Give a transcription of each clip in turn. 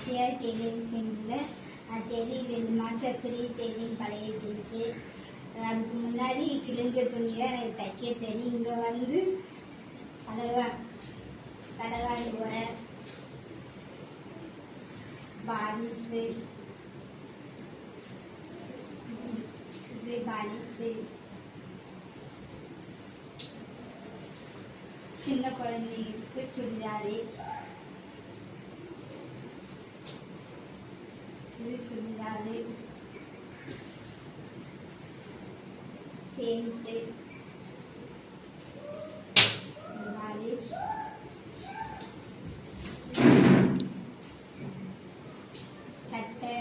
அச்சையா tailoring செஞ்சில் tailoring 2 மாதம் free tailoring பழகிட்டு இருக்கு. அதுக்கு முன்னாடி கிழிஞ்ச துணியில் எனக்கு தைக்க தெரியும். இங்கே வந்து கடகாணி உரை, பாலிஸு, இது பாலிஸு, சின்ன குழந்தைங்களுக்கு சுடிதாரு, இது சுடிதாரு, பெயிண்ட்டு, பாலிஸ், சட்டை,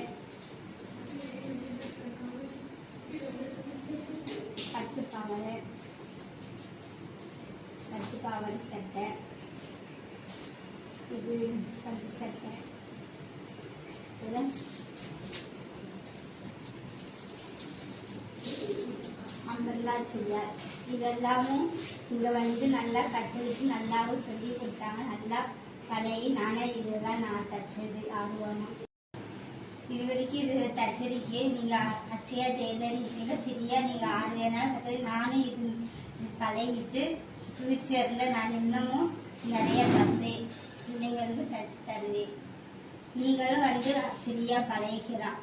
பட்டு பாவாடை சட்டை, இது பட்டு சட்டை, அம்பர்லா சுடிதார். இதெல்லாமும் இங்கே வந்து நல்லா கற்றுக்கிட்டு நல்லாவும் சொல்லி கொடுத்தாங்க. நல்லா பழகி நானே இதெல்லாம் நான் தைச்சது ஆர்வமாக. இது வரைக்கும் இது தச்சரிக்கை நீங்கள் அச்சையா டெய்லரிங் ஃப்ரீயாக நீங்கள் ஆர்வனாலும் கற்று நானும் இது பழகிட்டு ஃப்யூச்சரில் நான் இன்னமும் நிறைய தருவேன், பிள்ளைங்களுக்கு தச்சு தருவேன். நீங்களும் வந்து ஃப்ரீயாக பழகிக்கலாம்.